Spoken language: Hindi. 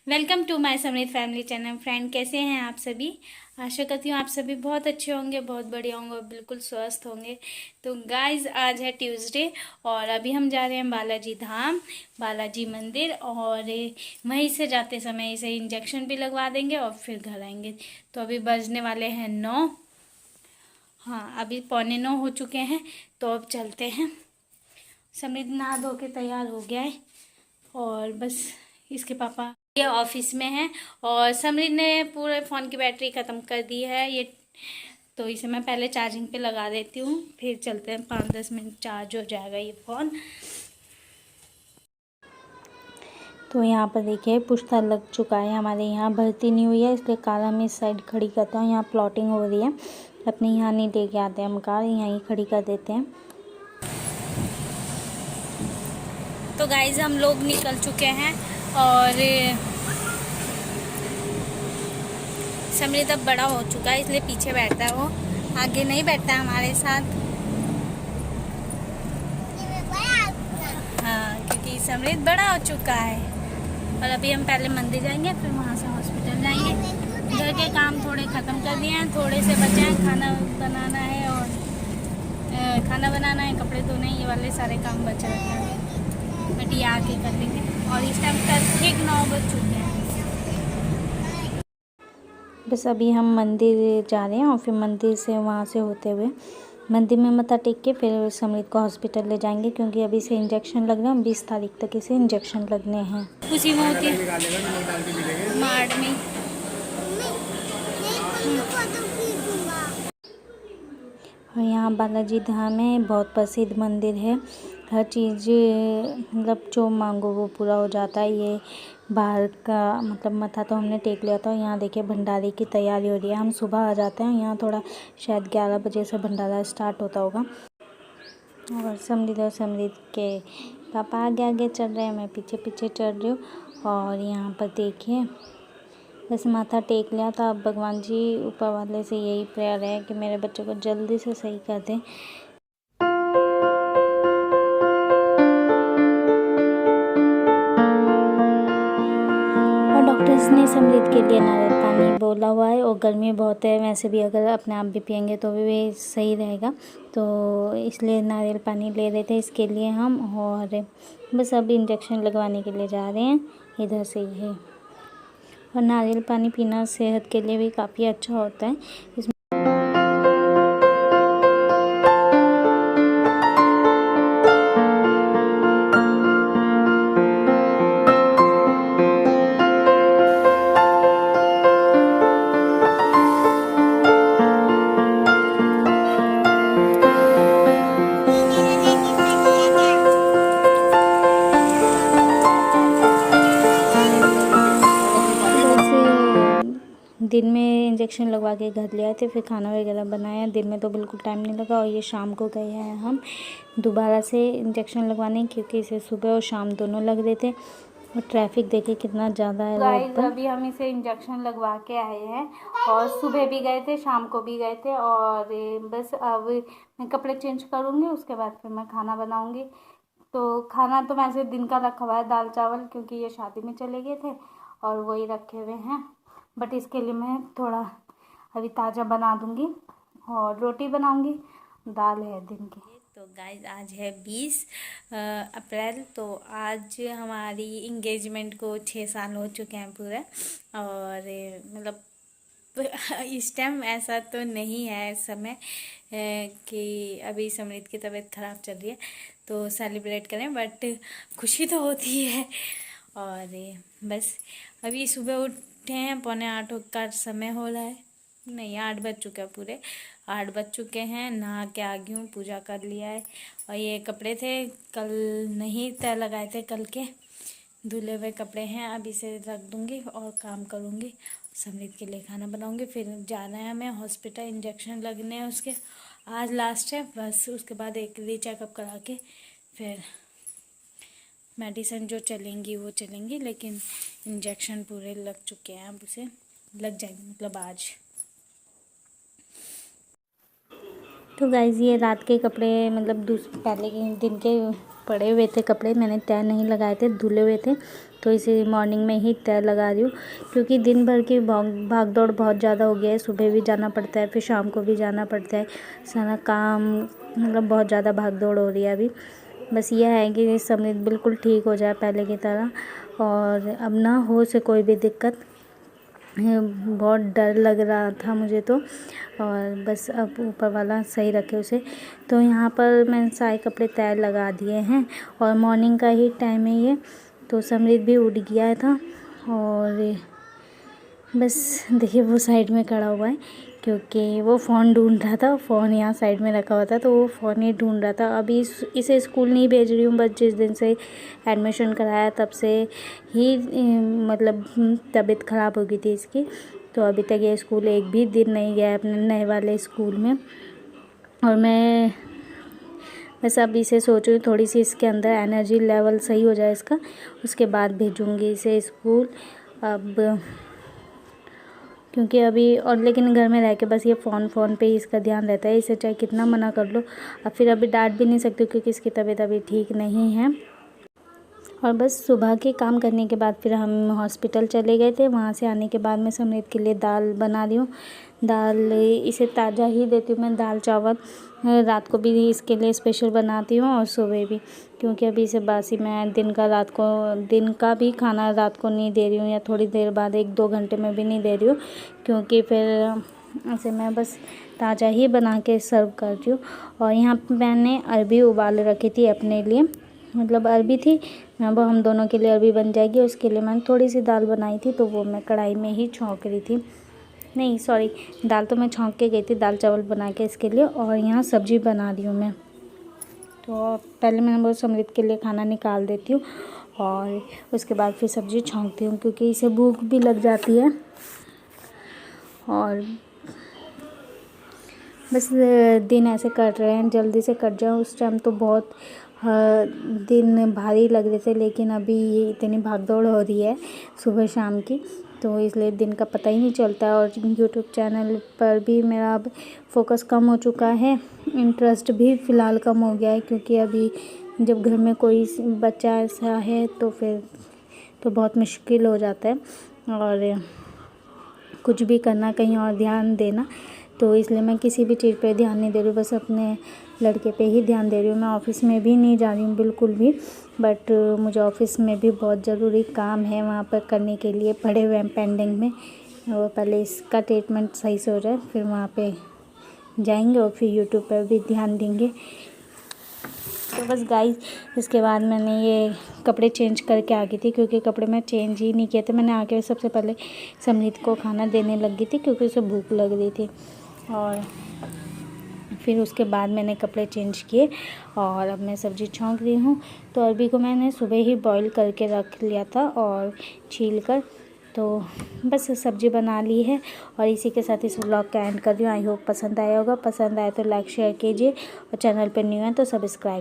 वेलकम टू माय समृद्ध फैमिली चैनल। फ्रेंड, कैसे हैं आप सभी? आशा करती हूँ आप सभी बहुत अच्छे होंगे, बहुत बढ़िया होंगे और बिल्कुल स्वस्थ होंगे। तो गाइज, आज है ट्यूसडे और अभी हम जा रहे हैं बालाजी धाम, बालाजी मंदिर। और वहीं से जाते समय इसे इंजेक्शन भी लगवा देंगे और फिर घर आएंगे। तो अभी बजने वाले हैं 9। हाँ, अभी 8:45 हो चुके हैं। तो अब चलते हैं। समृद्ध नहा धो के तैयार हो गया है और बस इसके पापा ये ऑफिस में है और समृद्ध ने पूरे फ़ोन की बैटरी ख़त्म कर दी है ये। तो इसे मैं पहले चार्जिंग पे लगा देती हूँ, फिर चलते हैं। 5-10 मिनट चार्ज हो जाएगा ये फ़ोन। तो यहाँ पर देखिए पुश्ता लग चुका है। हमारे यहाँ भर्ती नहीं हुई है, इसलिए कार हम इस साइड खड़ी करते हैं। यहाँ प्लॉटिंग हो रही है, अपने यहाँ नहीं लेके आते हम कार, यहीं खड़ी कर देते हैं। तो गाइज, हम लोग निकल चुके हैं और समृद्ध अब बड़ा हो चुका है, इसलिए पीछे बैठता है, वो आगे नहीं बैठता है हमारे साथ। हाँ, क्योंकि समृद्ध बड़ा हो चुका है। और अभी हम पहले मंदिर जाएंगे, फिर वहाँ से हॉस्पिटल जाएंगे। घर के काम थोड़े ख़त्म कर दिए हैं, थोड़े से बचे हैं। खाना बनाना है और कपड़े धोने, ये वाले सारे काम बचे रहते हैं, बट ये आके कर लेंगे। और इस टाइम तक ठीक 9 बज चुके हैं। बस अभी हम मंदिर जा रहे हैं और फिर मंदिर से वहाँ से होते हुए मंदिर में मत्था टेक के फिर समृद्ध को हॉस्पिटल ले जाएंगे, क्योंकि अभी से इंजेक्शन लग रहा है। 20 तारीख तक इसे इंजेक्शन लगने हैं। उसी में होती है मार्ड में। और यहाँ बालाजी धाम है, बहुत प्रसिद्ध मंदिर है। हर चीज़ मतलब जो मांगो वो पूरा हो जाता है। ये बाहर का मतलब मत्था तो हमने टेक लिया था। यहाँ देखिए भंडारे की तैयारी हो रही है। हम सुबह आ जाते हैं, यहाँ थोड़ा शायद 11 बजे से भंडारा स्टार्ट होता होगा। और समृद्ध के पापा आगे आगे चल रहे हैं, मैं पीछे पीछे चल रही हूँ। और यहाँ पर देखिए बस माथा टेक लिया था। अब भगवान जी ऊपर वाले से यही प्रेयर है कि मेरे बच्चे को जल्दी से सही कर दें। और डॉक्टर्स ने समृद्ध के लिए नारियल पानी बोला हुआ है। और गर्मी बहुत है, वैसे भी अगर अपने आप भी पियेंगे तो भी सही रहेगा, तो इसलिए नारियल पानी ले रहे थे इसके लिए हम। और बस अब इंजेक्शन लगवाने के लिए जा रहे हैं, इधर से ही है। और नारियल पानी पीना सेहत के लिए भी काफ़ी अच्छा होता है। इसमें दिन में इंजेक्शन लगवा के घर ले आए थे, फिर खाना वगैरह बनाया। दिन में तो बिल्कुल टाइम नहीं लगा। और ये शाम को गए हैं हम दोबारा से इंजेक्शन लगवाने, क्योंकि इसे सुबह और शाम दोनों लग रहे थे। और ट्रैफिक देखिए कितना ज़्यादा है रोड पर। अभी हम इसे इंजेक्शन लगवा के आए हैं और सुबह भी गए थे, शाम को भी गए थे। और बस अब मैं कपड़े चेंज करूँगी, उसके बाद फिर मैं खाना बनाऊँगी। तो खाना तो वैसे दिन का रखा हुआ है, दाल चावल, क्योंकि ये शादी में चले गए थे और वही रखे हुए हैं। बट इसके लिए मैं थोड़ा अभी ताज़ा बना दूँगी और रोटी बनाऊँगी। दाल है दिन की। तो गाइज, आज है 20 अप्रैल। तो आज हमारी इंगेजमेंट को 6 साल हो चुके हैं पूरा। और मतलब इस टाइम ऐसा तो नहीं है समय कि अभी समृद्ध की तबीयत ख़राब चल रही है तो सेलिब्रेट करें, बट खुशी तो होती है। और बस अभी सुबह उठे हैं, 7:45 का समय हो रहा है। नहीं, 8 बज चुके हैं, पूरे 8 बज चुके हैं। नहा के आ गई हूँ, पूजा कर लिया है। और ये कपड़े थे कल नहीं तय लगाए थे, कल के धुले हुए कपड़े हैं। अब इसे रख दूँगी और काम करूँगी। समृद्ध के लिए खाना बनाऊँगी, फिर जाना है हमें हॉस्पिटल, इंजेक्शन लगने हैं उसके। आज लास्ट है, बस उसके बाद एक रीचेकअप करा के फिर मेडिसिन जो चलेंगी वो चलेंगी। लेकिन इंजेक्शन पूरे लग चुके हैं, अब उसे लग जाएंगे मतलब आज। तो गाइज़, ये रात के कपड़े मतलब पहले के दिन के पड़े हुए थे कपड़े, मैंने तय नहीं लगाए थे, धुले हुए थे, तो इसे मॉर्निंग में ही तय लगा रही हूँ क्योंकि दिन भर की भाग दौड़ बहुत ज़्यादा हो गया है। सुबह भी जाना पड़ता है, फिर शाम को भी जाना पड़ता है, सारा काम मतलब बहुत ज़्यादा भाग दौड़ हो रही है अभी। बस यह है कि समृद्ध बिल्कुल ठीक हो जाए पहले की तरह, और अब ना हो उसे कोई भी दिक्कत। बहुत डर लग रहा था मुझे तो, और बस अब ऊपर वाला सही रखे उसे। तो यहाँ पर मैंने सारे कपड़े तय लगा दिए हैं और मॉर्निंग का ही टाइम है ये, तो समृद्ध भी उठ गया था। और बस देखिए वो साइड में खड़ा हुआ है क्योंकि वो फ़ोन ढूंढ रहा था, फ़ोन यहाँ साइड में रखा हुआ था तो वो फ़ोन ही ढूंढ रहा था। अभी इसे स्कूल नहीं भेज रही हूँ, बस जिस दिन से एडमिशन कराया तब से ही मतलब तबीयत ख़राब हो गई थी इसकी, तो अभी तक ये स्कूल एक भी दिन नहीं गया है अपने नए वाले स्कूल में। और मैं बस अब इसे सोच रही हूँ थोड़ी सी इसके अंदर एनर्जी लेवल सही हो जाए इसका, उसके बाद भेजूँगी इसे स्कूल। अब क्योंकि अभी और लेकिन घर में रह के बस ये फ़ोन पे ही इसका ध्यान रहता है, इसे चाहे कितना मना कर लो। अब फिर अभी डांट भी नहीं सकती क्योंकि इसकी तबीयत अभी ठीक नहीं है। और बस सुबह के काम करने के बाद फिर हम हॉस्पिटल चले गए थे। वहाँ से आने के बाद मैं समृद्ध के लिए दाल बना रही हूँ। दाल इसे ताज़ा ही देती हूँ मैं, दाल चावल रात को भी इसके लिए स्पेशल बनाती हूँ और सुबह भी, क्योंकि अभी इसे बासी मैं दिन का भी खाना रात को नहीं दे रही हूँ, या थोड़ी देर बाद 1-2 घंटे में भी नहीं दे रही हूँ, क्योंकि फिर ऐसे मैं बस ताज़ा ही बना के सर्व करती हूँ। और यहाँ पे मैंने अरबी उबाल रखी थी अपने लिए, मतलब अरबी थी, अब हम दोनों के लिए अरबी बन जाएगी। उसके लिए मैंने थोड़ी सी दाल बनाई थी तो वो मैं कढ़ाई में ही छौंक रही थी, नहीं सॉरी, दाल तो मैं छौंक के गई थी दाल चावल बना के इसके लिए। और यहाँ सब्ज़ी बना रही हूँ मैं, तो पहले मैंने वो समृद्ध के लिए खाना निकाल देती हूँ और उसके बाद फिर सब्ज़ी छौंकती हूँ क्योंकि इसे भूख भी लग जाती है। और बस दिन ऐसे कट रहे हैं, जल्दी से कट जाए। उस टाइम तो बहुत दिन भारी लग रहे थे, लेकिन अभी ये इतनी भागदौड़ हो रही है सुबह शाम की, तो इसलिए दिन का पता ही नहीं चलता है। और यूट्यूब चैनल पर भी मेरा अब फोकस कम हो चुका है, इंटरेस्ट भी फ़िलहाल कम हो गया है, क्योंकि अभी जब घर में कोई बच्चा ऐसा है तो फिर तो बहुत मुश्किल हो जाता है और कुछ भी करना, कहीं और ध्यान देना, तो इसलिए मैं किसी भी चीज़ पे ध्यान नहीं दे रही हूँ, बस अपने लड़के पे ही ध्यान दे रही हूँ। मैं ऑफ़िस में भी नहीं जा रही हूँ बिल्कुल भी, बट मुझे ऑफ़िस में भी बहुत ज़रूरी काम है वहाँ पर करने के लिए, पड़े हुए हैं पेंडिंग में। और पहले इसका ट्रीटमेंट सही से हो जाए, फिर वहाँ पे जाएंगे और फिर यूट्यूब पर भी ध्यान देंगे। तो बस गाइस, इसके बाद मैंने ये कपड़े चेंज करके आ गई थी, क्योंकि कपड़े मैं चेंज ही नहीं किए थे। मैंने आके सबसे पहले समृद्ध को खाना देने लगी थी क्योंकि उसे भूख लग रही थी, और फिर उसके बाद मैंने कपड़े चेंज किए और अब मैं सब्ज़ी छौंक रही हूँ। तो अरबी को मैंने सुबह ही बॉईल करके रख लिया था और छील कर, तो बस सब्ज़ी बना ली है। और इसी के साथ इस व्लॉग का एंड कर रही हूँ। आई होप पसंद आया होगा, पसंद आया तो लाइक शेयर कीजिए और चैनल पर न्यू है तो सब्सक्राइब।